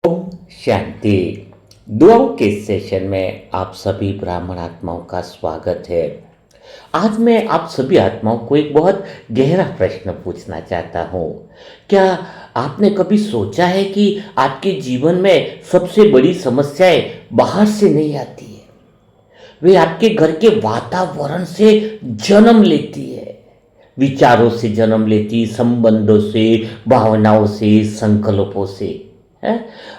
ओम शांति। दुआओं के सेशन में आप सभी ब्राह्मण आत्माओं का स्वागत है। आज मैं आप सभी आत्माओं को एक बहुत गहरा प्रश्न पूछना चाहता हूँ। क्या आपने कभी सोचा है कि आपके जीवन में सबसे बड़ी समस्याएं बाहर से नहीं आती है, वे आपके घर के वातावरण से जन्म लेती है। विचारों से जन्म लेती, संबंधों से, भावनाओं से, संकल्पों से है।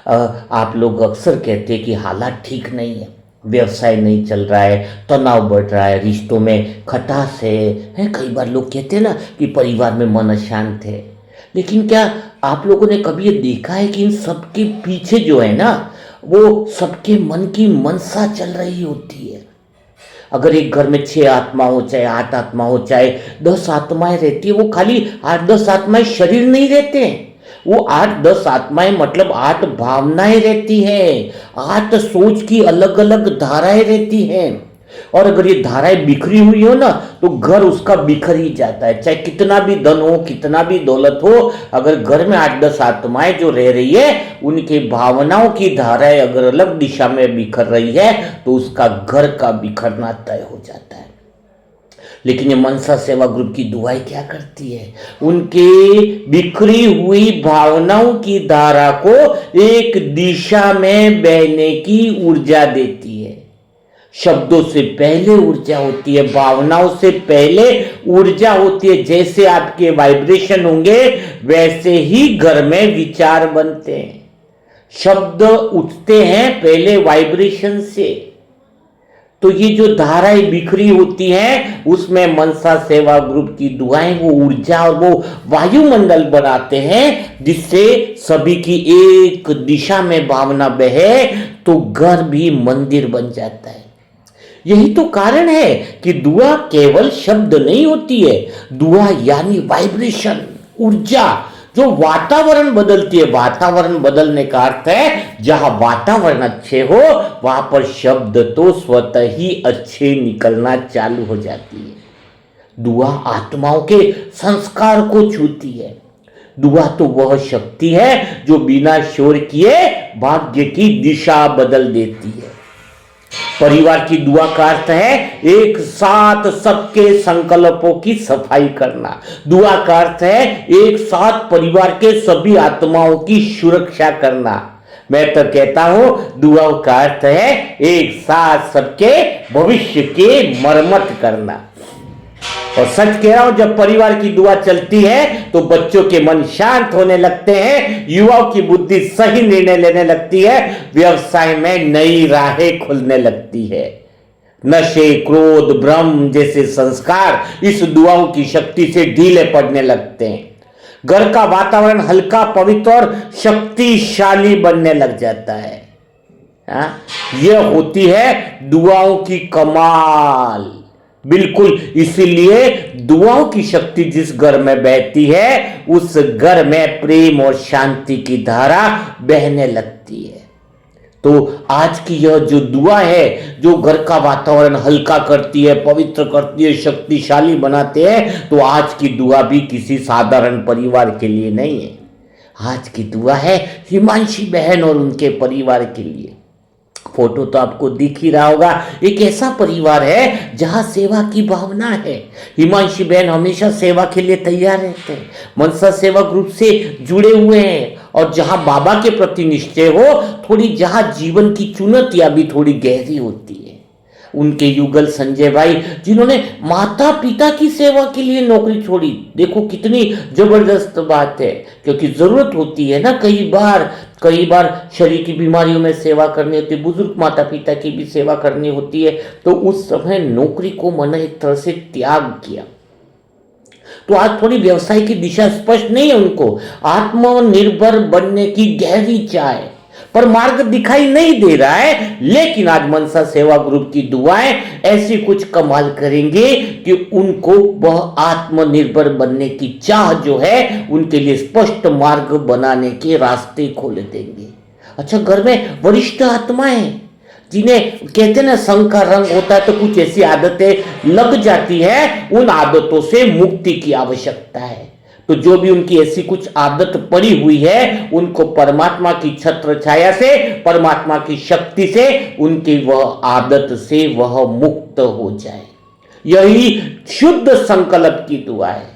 आप लोग अक्सर कहते हैं कि हालात ठीक नहीं है, व्यवसाय नहीं चल रहा है, तनाव बढ़ रहा है, रिश्तों में खटास है। कई बार लोग कहते हैं ना कि परिवार में मन अशांत है। लेकिन क्या आप लोगों ने कभी ये देखा है कि इन सब के पीछे जो है ना, वो सबके मन की मनसा चल रही होती है। अगर एक घर में 6 आत्मा हो, चाहे 8 आत्मा हो, चाहे 10 आत्माएं रहती है, वो खाली 8-10 आत्माएं शरीर नहीं रहते हैं। वो 8-10 आत्माएं मतलब 8 भावनाएं रहती हैं, 8 सोच की अलग अलग धाराएं रहती हैं। और अगर ये धाराएं बिखरी हुई हो ना, तो घर उसका बिखर ही जाता है। चाहे कितना भी धन हो, कितना भी दौलत हो, अगर घर में 8-10 आत्माएं जो रह रही है, उनकी भावनाओं की धाराएं अगर अलग दिशा में बिखर रही है, तो उसका घर का बिखरना तय हो जाता है। लेकिन ये मनसा सेवा ग्रुप की दुआएं क्या करती है? उनके बिखरी हुई भावनाओं की धारा को एक दिशा में बहने की ऊर्जा देती है। शब्दों से पहले ऊर्जा होती है, भावनाओं से पहले ऊर्जा होती है। जैसे आपके वाइब्रेशन होंगे, वैसे ही घर में विचार बनते हैं। शब्द उठते हैं पहले वाइब्रेशन से। तो ये जो धाराएं बिखरी होती हैं, उसमें मनसा सेवा ग्रुप की दुआएं वो ऊर्जा और वो वायुमंडल बनाते हैं, जिससे सभी की एक दिशा में भावना बहे, तो घर भी मंदिर बन जाता है। यही तो कारण है कि दुआ केवल शब्द नहीं होती है। दुआ यानी वाइब्रेशन, ऊर्जा जो वातावरण बदलती है। वातावरण बदलने का अर्थ है, जहां वातावरण अच्छे हो, वहां पर शब्द तो स्वतः ही अच्छे निकलना चालू हो जाती है। दुआ आत्माओं के संस्कार को छूती है। दुआ तो वह शक्ति है जो बिना शोर किए भाग्य की दिशा बदल देती है। परिवार की दुआ का अर्थ है एक साथ सबके संकल्पों की सफाई करना। दुआ का अर्थ है एक साथ परिवार के सभी आत्माओं की सुरक्षा करना। मैं तो कहता हूं दुआ का अर्थ है एक साथ सबके भविष्य के मरम्मत करना। और सच कह रहा हूं, जब परिवार की दुआ चलती है तो बच्चों के मन शांत होने लगते हैं, युवाओं की बुद्धि सही निर्णय लेने लगती है, व्यवसाय में नई राहें खुलने लगती है। नशे, क्रोध, भ्रम जैसे संस्कार इस दुआओं की शक्ति से ढीले पड़ने लगते हैं। घर का वातावरण हल्का, पवित्र और शक्तिशाली बनने लग जाता है। यह होती है दुआओं की कमाल। बिल्कुल इसीलिए दुआओं की शक्ति जिस घर में बहती है, उस घर में प्रेम और शांति की धारा बहने लगती है। तो आज की यह जो दुआ है, जो घर का वातावरण हल्का करती है, पवित्र करती है, शक्तिशाली बनाते हैं, तो आज की दुआ भी किसी साधारण परिवार के लिए नहीं है। आज की दुआ है हिमांशी बहन और उनके परिवार के लिए। फोटो तो आपको दिख ही रहा होगा। एक ऐसा परिवार है जहां सेवा की भावना है। हिमांशी बहन हमेशा सेवा के लिए तैयार रहते हैं, मनसा सेवा ग्रुप से जुड़े हुए हैं। और जहां बाबा के प्रति निश्चय हो, थोड़ी जहां जीवन की चुनौतियां भी थोड़ी गहरी होती है। उनके युगल संजय भाई, जिन्होंने माता पिता की सेवा के लिए नौकरी छोड़ी, देखो कितनी जबरदस्त बात है। क्योंकि जरूरत होती है ना, कई बार शरीर की बीमारियों में सेवा करनी होती है, बुजुर्ग माता पिता की भी सेवा करनी होती है। तो उस समय नौकरी को मन एक तरह से त्याग किया। तो आज थोड़ी व्यवसाय की दिशा स्पष्ट नहीं है उनको, आत्मनिर्भर बनने की गहरी चाह है, पर मार्ग दिखाई नहीं दे रहा है। लेकिन आज मनसा सेवा ग्रुप की दुआएं ऐसी कुछ कमाल करेंगे कि उनको वह आत्मनिर्भर बनने की चाह जो है, उनके लिए स्पष्ट मार्ग बनाने के रास्ते खोल देंगे। अच्छा, घर में वरिष्ठ आत्माएं, जिन्हें कहते हैं ना संग का रंग होता है, तो कुछ ऐसी आदतें लग जाती है, उन आदतों से मुक्ति की आवश्यकता है। तो जो भी उनकी ऐसी कुछ आदत पड़ी हुई है, उनको परमात्मा की छत्र छाया से, परमात्मा की शक्ति से, उनकी वह आदत से वह मुक्त हो जाए। यही शुद्ध संकल्प की दुआ है,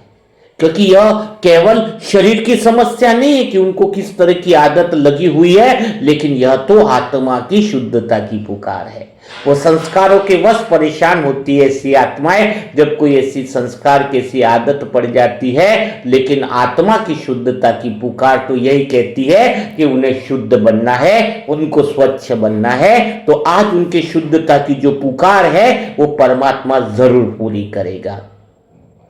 क्योंकि यह केवल शरीर की समस्या नहीं है कि उनको किस तरह की आदत लगी हुई है, लेकिन यह तो आत्मा की शुद्धता की पुकार है। वो संस्कारों के वश परेशान होती है ऐसी आत्माएं, जब कोई ऐसी संस्कार की ऐसी आदत पड़ जाती है, लेकिन आत्मा की शुद्धता की पुकार तो यही कहती है कि उन्हें शुद्ध बनना है, उनको स्वच्छ बनना है। तो आज उनके शुद्धता की जो पुकार है वो परमात्मा जरूर पूरी करेगा।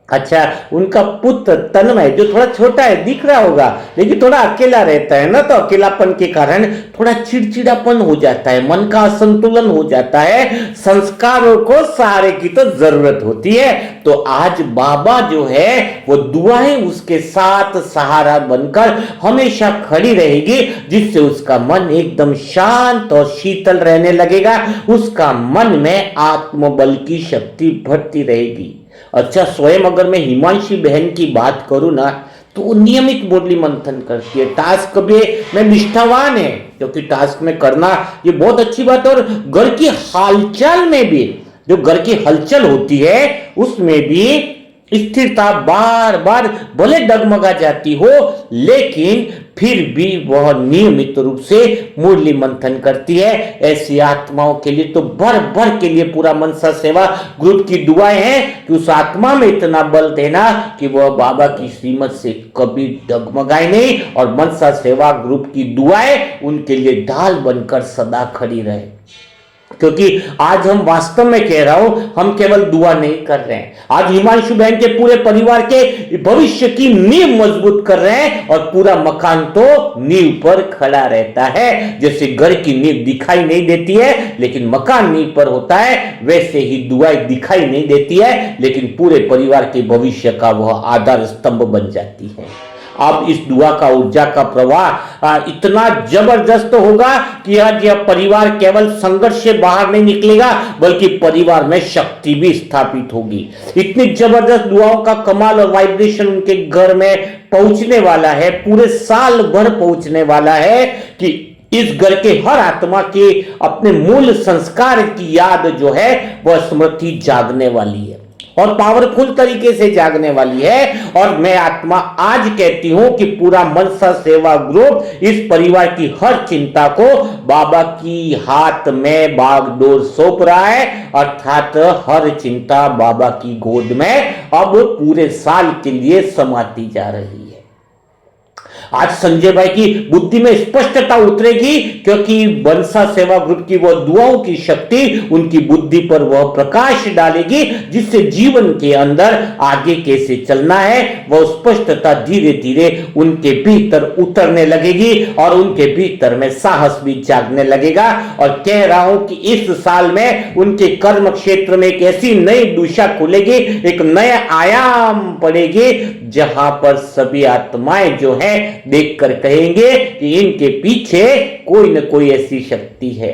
अच्छा, उनका पुत्र तन्मय जो थोड़ा छोटा है, दिख रहा होगा, लेकिन थोड़ा अकेला रहता है ना, तो अकेलापन के कारण थोड़ा चिड़चिड़ापन हो जाता है, मन का असंतुलन हो जाता है। संस्कारों को सहारे की तो जरूरत होती है। तो आज बाबा जो है वो दुआएं उसके साथ सहारा बनकर हमेशा खड़ी रहेगी, जिससे उसका मन एकदम शांत और शीतल रहने लगेगा। उसका मन में आत्मबल की शक्ति बढ़ती रहेगी। अच्छा, स्वयं अगर मैं हिमांशी बहन की बात करूं ना, तो वो नियमित मुरली मंथन करती है। टास्क में निष्ठावान है, क्योंकि टास्क में करना ये बहुत अच्छी बात है। और घर की हालचाल में भी, जो घर की हलचल होती है उसमें भी स्थिरता, बार बार भले डगमगा जाती हो, लेकिन फिर भी वह नियमित रूप से मुरली मंथन करती है। ऐसी आत्माओं के लिए तो भर भर के लिए पूरा मनसा सेवा ग्रुप की दुआएं हैं कि उस आत्मा में इतना बल देना कि वह बाबा की श्रीमत से कभी डगमगाए नहीं, और मनसा सेवा ग्रुप की दुआएं उनके लिए ढाल बनकर सदा खड़ी रहे। क्योंकि आज हम वास्तव में कह रहा हूं, हम केवल दुआ नहीं कर रहे हैं, आज हिमांशु बहन के पूरे परिवार के भविष्य की नींव मजबूत कर रहे हैं। और पूरा मकान तो नींव पर खड़ा रहता है। जैसे घर की नींव दिखाई नहीं देती है, लेकिन मकान नींव पर होता है, वैसे ही दुआएं दिखाई नहीं देती है, लेकिन पूरे परिवार के भविष्य का वह आधार स्तंभ बन जाती है। अब इस दुआ का ऊर्जा का प्रवाह इतना जबरदस्त होगा कि आज यह परिवार केवल संघर्ष से बाहर नहीं निकलेगा, बल्कि परिवार में शक्ति भी स्थापित होगी। इतनी जबरदस्त दुआओं का कमाल और वाइब्रेशन उनके घर में पहुंचने वाला है, पूरे साल भर पहुंचने वाला है, कि इस घर के हर आत्मा के अपने मूल संस्कार की याद जो है वह स्मृति जागने वाली है, और पावरफुल तरीके से जागने वाली है। और मैं आत्मा आज कहती हूं कि पूरा मनसा सेवा ग्रुप इस परिवार की हर चिंता को बाबा की हाथ में बागडोर सौंप रहा है, अर्थात हर चिंता बाबा की गोद में अब पूरे साल के लिए समाती जा रही है। आज संजय भाई की बुद्धि में स्पष्टता उतरेगी, क्योंकि बंसा सेवा ग्रुप की वह दुआओं की शक्ति उनकी बुद्धि पर वह प्रकाश डालेगी, जिससे जीवन के अंदर आगे कैसे चलना है वह स्पष्टता धीरे धीरे उनके भीतर उतरने लगेगी, और उनके भीतर में साहस भी जागने लगेगा। और कह रहा हूं कि इस साल में उनके कर्म क्षेत्र में एक ऐसी नई दिशा खुलेगी, एक नया आयाम पड़ेगी, जहां पर सभी आत्माएं जो हैं देखकर कहेंगे कि इनके पीछे कोई न कोई ऐसी शक्ति है।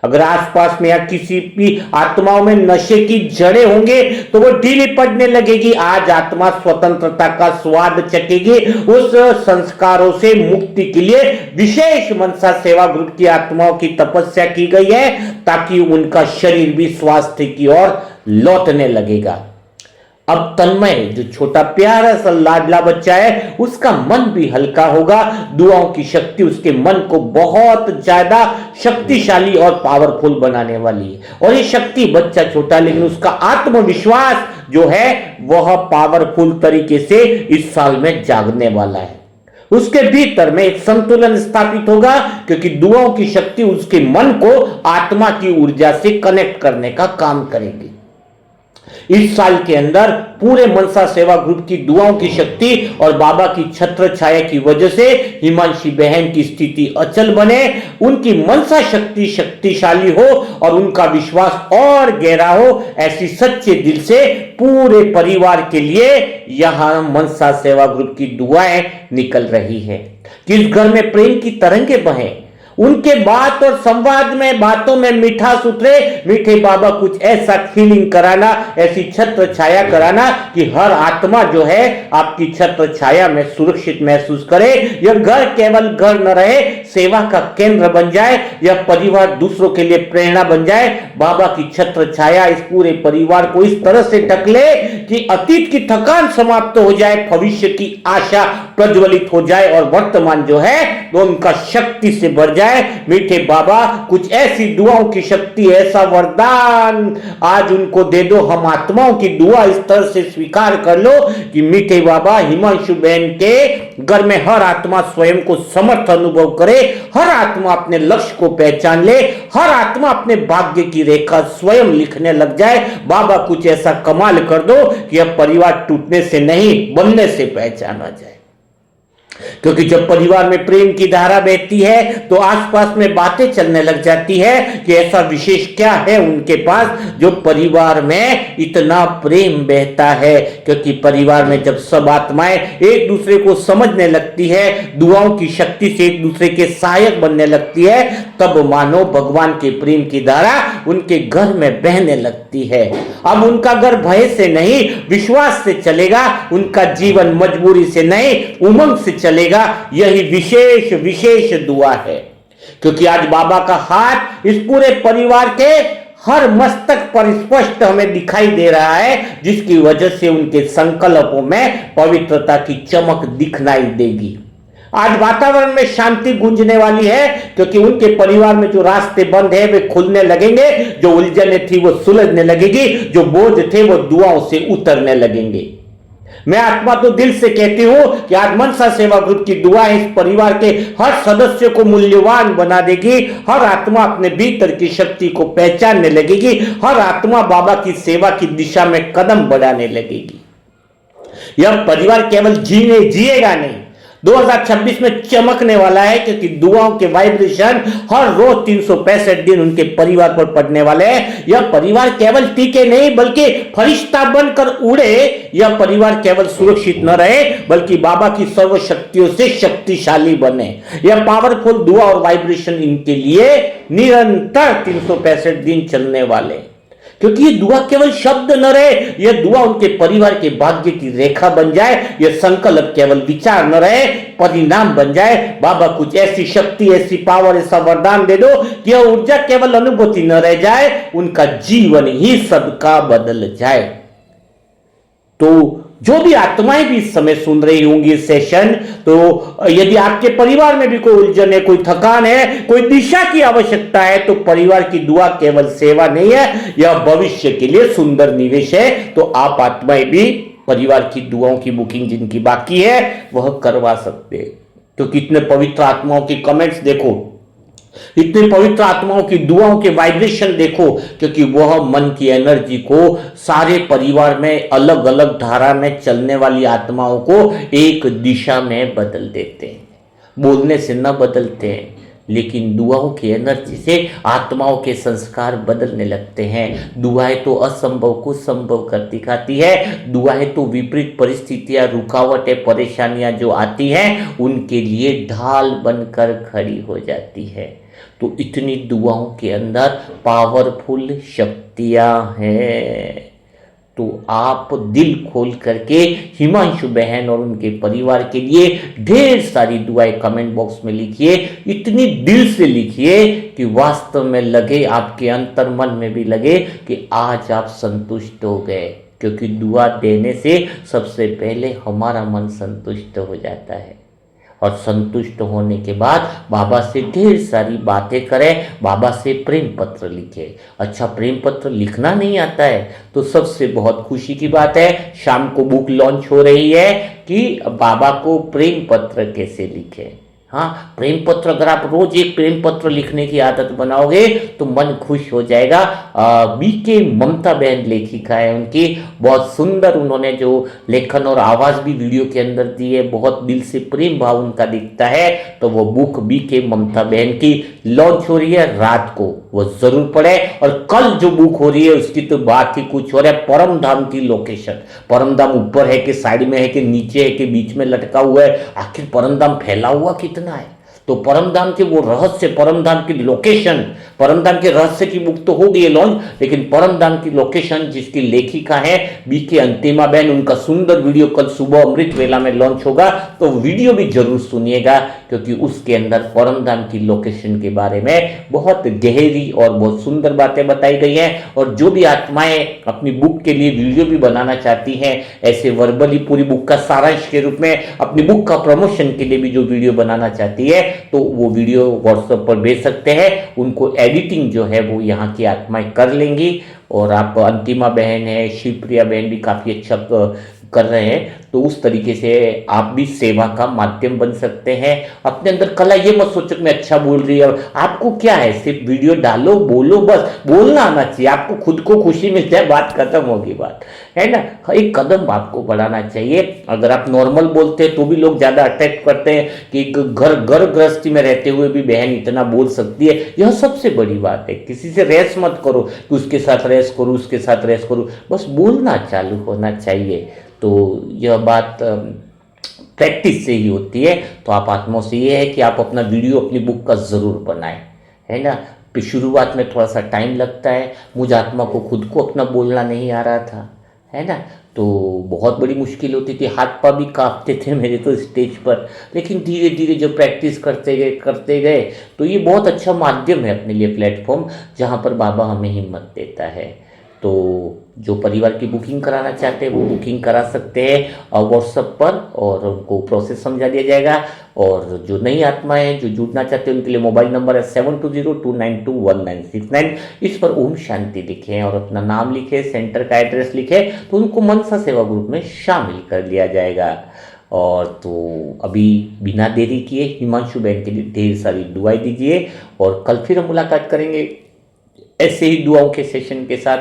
अगर आसपास में या किसी भी आत्माओं में नशे की जड़ें होंगे तो वो ढीली पड़ने लगेगी। आज आत्मा स्वतंत्रता का स्वाद चखेगी। उस संस्कारों से मुक्ति के लिए विशेष मनसा सेवा ग्रुप की आत्माओं की तपस्या की गई है, ताकि उनका शरीर भी स्वास्थ्य की ओर लौटने लगेगा। अब तन्मय जो छोटा प्यारा सा लाडला बच्चा है, उसका मन भी हल्का होगा। दुआओं की शक्ति उसके मन को बहुत ज्यादा शक्तिशाली और पावरफुल बनाने वाली है। और ये शक्ति, बच्चा छोटा लेकिन उसका आत्मविश्वास जो है वह पावरफुल तरीके से इस साल में जागने वाला है। उसके भीतर में एक संतुलन स्थापित होगा, क्योंकि दुआओं की शक्ति उसके मन को आत्मा की ऊर्जा से कनेक्ट करने का काम करेगी। इस साल के अंदर पूरे मनसा सेवा ग्रुप की दुआओं की शक्ति और बाबा की छत्र छाया की वजह से हिमांशी बहन की स्थिति अचल बने, उनकी मनसा शक्ति शक्तिशाली हो और उनका विश्वास और गहरा हो। ऐसी सच्चे दिल से पूरे परिवार के लिए यहां मनसा सेवा ग्रुप की दुआएं निकल रही है कि इस घर में प्रेम की तरंगें बहें, उनके बात और संवाद में, बातों में मिठास उतरे। मीठे बाबा कुछ ऐसा फीलिंग कराना, ऐसी छत्र छाया कराना कि हर आत्मा जो है आपकी छत्र छाया में सुरक्षित महसूस करे। यह घर केवल घर न रहे, सेवा का केंद्र बन जाए। यह परिवार दूसरों के लिए प्रेरणा बन जाए। बाबा की छत्र छाया इस पूरे परिवार को इस तरह से ढक ले कि अतीत की थकान समाप्त हो जाए, भविष्य की आशा प्रज्वलित हो जाए और वर्तमान जो है वो उनका शक्ति से भर जाए। मीठे बाबा कुछ ऐसी दुआओं की शक्ति, ऐसा वरदान आज उनको दे दो। हम आत्माओं की दुआ इस तरह से स्वीकार कर लो कि मीठे बाबा हिमांशु बहन के घर में हर आत्मा स्वयं को समर्थ अनुभव करे, हर आत्मा अपने लक्ष्य को पहचान ले, हर आत्मा अपने भाग्य की रेखा स्वयं लिखने लग जाए। बाबा कुछ ऐसा कमाल कर दो कि अब परिवार टूटने से नहीं, बनने से पहचाना जाए। क्योंकि जब परिवार में प्रेम की धारा बहती है तो आसपास में बातें चलने लग जाती है कि ऐसा विशेष क्या है उनके पास जो परिवार में इतना प्रेम बहता है। क्योंकि परिवार में जब सब आत्माएं एक दूसरे को समझने लगती है, दुआओं की शक्ति से एक दूसरे के सहायक बनने लगती है, तब मानो भगवान के प्रेम की धारा उनके घर में बहने लगती है। अब उनका घर भय से नहीं, विश्वास से चलेगा। उनका जीवन मजबूरी से नहीं, उमंग से चलेगा। यही विशेष विशेष दुआ है। क्योंकि आज बाबा का हाथ इस पूरे परिवार के हर मस्तक पर स्पष्ट हमें दिखाई दे रहा है, जिसकी वजह से उनके संकल्पों में पवित्रता की चमक दिखलाई देगी। आज वातावरण में शांति गूंजने वाली है, क्योंकि उनके परिवार में जो रास्ते बंद है वे खुलने लगेंगे, जो उलझने थी वो सुलझने लगेगी, जो बोझ थे वो दुआओं से उतरने लगेंगे। मैं आत्मा तो दिल से कहती हूं कि आज मनसा सेवा ग्रुप की दुआ इस परिवार के हर सदस्य को मूल्यवान बना देगी। हर आत्मा अपने भीतर की शक्ति को पहचानने लगेगी। हर आत्मा बाबा की सेवा की दिशा में कदम बढ़ाने लगेगी। यह परिवार केवल जिएगा नहीं, 2026 में चमकने वाला है, क्योंकि दुआओं के वाइब्रेशन हर रोज 365 दिन उनके परिवार पर पड़ने वाले हैं। यह परिवार केवल टीके नहीं बल्कि फरिश्ता बनकर उड़े। यह परिवार केवल सुरक्षित न रहे बल्कि बाबा की सर्व शक्तियों से शक्तिशाली बने। यह पावरफुल दुआ और वाइब्रेशन इनके लिए निरंतर 365 दिन चलने वाले, क्योंकि ये दुआ केवल शब्द न रहे, यह दुआ उनके परिवार के भाग्य की रेखा बन जाए। यह संकल्प केवल विचार न रहे, परिणाम बन जाए। बाबा कुछ ऐसी शक्ति, ऐसी पावर, ऐसा वरदान दे दो कि यह ऊर्जा केवल अनुभूति न रह जाए, उनका जीवन ही सबका बदल जाए। तो जो भी आत्माएं भी इस समय सुन रही होंगी सेशन, तो यदि आपके परिवार में भी कोई उलझन है, कोई थकान है, कोई दिशा की आवश्यकता है, तो परिवार की दुआ केवल सेवा नहीं है, यह भविष्य के लिए सुंदर निवेश है। तो आप आत्माएं भी परिवार की दुआओं की बुकिंग जिनकी बाकी है वह करवा सकते हैं। तो कितने पवित्र आत्माओं की कमेंट्स देखो, इतने पवित्र आत्माओं की दुआओं के वाइब्रेशन देखो, क्योंकि वह मन की एनर्जी को सारे परिवार में अलग अलग धारा में चलने वाली आत्माओं को एक दिशा में बदल देते हैं। बोलने से न बदलते हैं, लेकिन दुआओं की एनर्जी से आत्माओं के संस्कार बदलने लगते हैं। दुआएं तो असंभव को संभव कर दिखाती है। दुआएं तो विपरीत परिस्थितियां, रुकावटें, परेशानियां जो आती हैं उनके लिए ढाल बनकर खड़ी हो जाती है। तो इतनी दुआओं के अंदर पावरफुल शक्तियां हैं। तो आप दिल खोल करके हिमांशु बहन और उनके परिवार के लिए ढेर सारी दुआएं कमेंट बॉक्स में लिखिए। इतनी दिल से लिखिए कि वास्तव में लगे, आपके अंतर मन में भी लगे कि आज आप संतुष्ट हो गए। क्योंकि दुआ देने से सबसे पहले हमारा मन संतुष्ट हो जाता है, और संतुष्ट होने के बाद बाबा से ढेर सारी बातें करें, बाबा से प्रेम पत्र लिखें। अच्छा, प्रेम पत्र लिखना नहीं आता है तो सबसे बहुत खुशी की बात है, शाम को बुक लॉन्च हो रही है कि बाबा को प्रेम पत्र कैसे लिखें। हाँ, प्रेम पत्र अगर आप रोज एक प्रेम पत्र लिखने की आदत बनाओगे तो मन खुश हो जाएगा। बीके ममता बहन लेखिका है, उनकी बहुत सुंदर उन्होंने जो लेखन और आवाज भी वीडियो के अंदर दी है, बहुत दिल से प्रेम भाव उनका दिखता है। तो वो बुक बीके ममता बहन की लॉन्च हो रही है रात को, वो जरूर पढ़े। और कल जो बुक हो रही है उसकी तो बात ही कुछ हो रहा है। परम धाम की लोकेशन, परम धाम ऊपर है कि साइड में है कि नीचे है कि बीच में लटका हुआ है, आखिर परम धाम फैला हुआ कितना है, तो परमधाम के वो रहस्य, परमधाम की लोकेशन, परमधाम के रहस्य की बुक तो हो गई है लॉन्च, लेकिन परमधाम की लोकेशन जिसकी लेखिका है बीके अंतिमा बहन, उनका सुंदर वीडियो कल सुबह अमृत वेला में लॉन्च होगा, तो वीडियो भी जरूर सुनिएगा, क्योंकि उसके अंदर परमधाम की लोकेशन के बारे में बहुत गहरी और बहुत सुंदर बातें बताई गई हैं। और जो भी आत्माएं अपनी बुक के लिए वीडियो भी बनाना चाहती हैं, ऐसे वर्बली पूरी बुक का सारांश के रूप में अपनी बुक का प्रमोशन के लिए भी जो वीडियो बनाना चाहती है, तो वो वीडियो व्हाट्सएप पर भेज सकते हैं, उनको एडिटिंग जो है वो यहाँ की आत्माएं कर लेंगी। और आप अंतिमा बहन है, शिवप्रिया बहन भी काफ़ी अच्छा कर रहे हैं, तो उस तरीके से आप भी सेवा का माध्यम बन सकते हैं। अपने अंदर कला, ये मत सोचो कि मैं अच्छा बोल रही है, आपको क्या है, सिर्फ वीडियो डालो, बोलो, बस बोलना आना चाहिए, आपको खुद को खुशी मिल जाए, बात खत्म होगी, बात है ना। एक कदम आपको बढ़ाना चाहिए। अगर आप नॉर्मल बोलते हैं तो भी लोग ज़्यादा अटैक करते हैं कि घर गृहस्थी में रहते हुए भी बहन इतना बोल सकती है, यह सबसे बड़ी बात है। किसी से रेस मत करो कि उसके साथ रेस करूँ, उसके साथ रेस करूँ, बस बोलना चालू होना चाहिए। तो यह बात प्रैक्टिस से ही होती है। तो आप आत्माओं से ये है कि आप अपना वीडियो अपनी बुक का ज़रूर बनाएं, है ना। शुरुआत में थोड़ा सा टाइम लगता है, मुझ आत्मा को खुद को अपना बोलना नहीं आ रहा था, है ना, तो बहुत बड़ी मुश्किल होती थी, हाथ पाँव भी कांपते थे मेरे तो स्टेज पर। लेकिन धीरे धीरे जो प्रैक्टिस करते गए तो ये बहुत अच्छा माध्यम है अपने लिए, प्लेटफॉर्म जहाँ पर बाबा हमें हिम्मत देता है। तो जो परिवार की बुकिंग कराना चाहते हैं वो बुकिंग करा सकते हैं व्हाट्सएप पर, और उनको प्रोसेस समझा दिया जाएगा। और जो नई आत्माएं हैं जो जुड़ना चाहते हैं उनके लिए मोबाइल नंबर है 7202921969। इस पर ओम शांति लिखें और अपना नाम लिखें, सेंटर का एड्रेस लिखें, तो उनको मनसा सेवा ग्रुप में शामिल कर लिया जाएगा। और तो अभी बिना देरी किए हिमांशु बहन के लिए ढेर सारी दुआएं दीजिए, और कल फिर हम मुलाकात करेंगे ऐसे ही दुआओं के सेशन के साथ,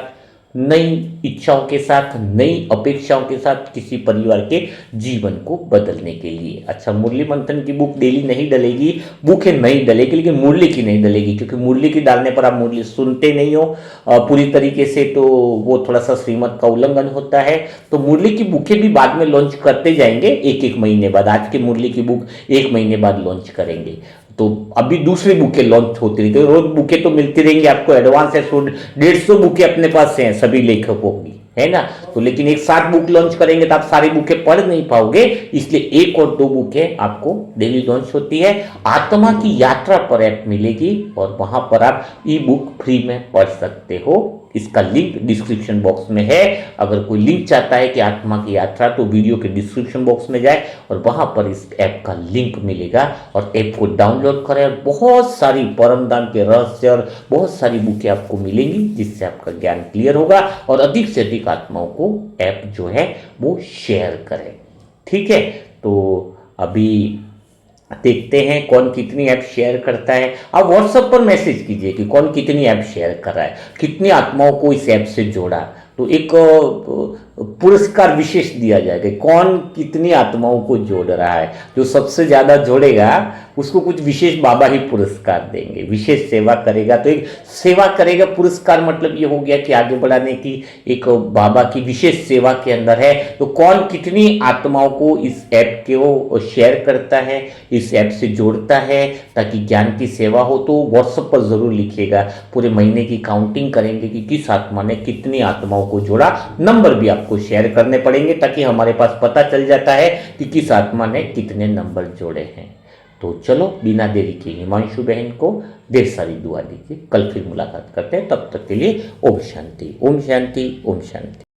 नई इच्छाओं के साथ, नई अपेक्षाओं के साथ, किसी परिवार के जीवन को बदलने के लिए। अच्छा, मुरली मंथन की बुक डेली नहीं डलेगी, बुक है नहीं डलेगी, लेकिन मुरली की नहीं डलेगी, क्योंकि मुरली की डालने पर आप मुरली सुनते नहीं हो पूरी तरीके से, तो वो थोड़ा सा श्रीमत का उल्लंघन होता है। तो मुरली की बुकें भी बाद में लॉन्च करते जाएंगे, एक महीने बाद। आज की मुरली की बुक 1 महीने बाद लॉन्च करेंगे। तो अभी दूसरी बुकें लॉन्च होती रही, तो रोज बुकें तो मिलती रहेंगी आपको, एडवांस है 150 बुकें अपने पास हैं सभी लेखकों की, है ना। तो लेकिन एक साथ बुक लॉन्च करेंगे तो आप सारी बुकें पढ़ नहीं पाओगे, इसलिए 1 और 2 बुकें आपको डेली लॉन्च होती है। आत्मा की यात्रा पर ऐप मिलेगी और वहां पर आप ई बुक फ्री में पढ़ सकते हो। इसका लिंक डिस्क्रिप्शन बॉक्स में है। अगर कोई लिंक चाहता है कि आत्मा की यात्रा, तो वीडियो के डिस्क्रिप्शन बॉक्स में जाए और वहां पर इस ऐप का लिंक मिलेगा, और ऐप को डाउनलोड करें। और बहुत सारी परमधाम के रहस्य और बहुत सारी बुकें आपको मिलेंगी, जिससे आपका ज्ञान क्लियर होगा। और अधिक से अधिक आत्माओं को ऐप जो है वो शेयर करें, ठीक है। तो अभी देखते हैं कौन कितनी ऐप शेयर करता है। आप व्हाट्सएप पर मैसेज कीजिए कि कौन कितनी ऐप शेयर कर रहा है, कितनी आत्माओं को इस ऐप से जोड़ा, तो एक पुरस्कार विशेष दिया जाएगा, कौन कितनी आत्माओं को जोड़ रहा है। जो सबसे ज़्यादा जोड़ेगा उसको कुछ विशेष बाबा ही पुरस्कार देंगे, विशेष सेवा करेगा तो एक सेवा करेगा। पुरस्कार मतलब ये हो गया कि आगे बढ़ाने की एक बाबा की विशेष सेवा के अंदर है। तो कौन कितनी आत्माओं को इस ऐप को शेयर करता है, इस ऐप से जोड़ता है, ताकि ज्ञान की सेवा हो, तो व्हाट्सएप पर ज़रूर लिखिएगा। पूरे महीने की काउंटिंग करेंगे कि किस आत्मा ने कितनी आत्माओं को जोड़ा। नंबर भी आपको शेयर करने पड़ेंगे, ताकि हमारे पास पता चल जाता है कि किस आत्मा ने कितने नंबर जोड़े हैं। तो चलो बिना देरी के हिमांशु बहन को ढेर सारी दुआ दीजिए। कल फिर मुलाकात करते हैं, तब तक के लिए ओम शांति, ओम शांति, ओम शांति।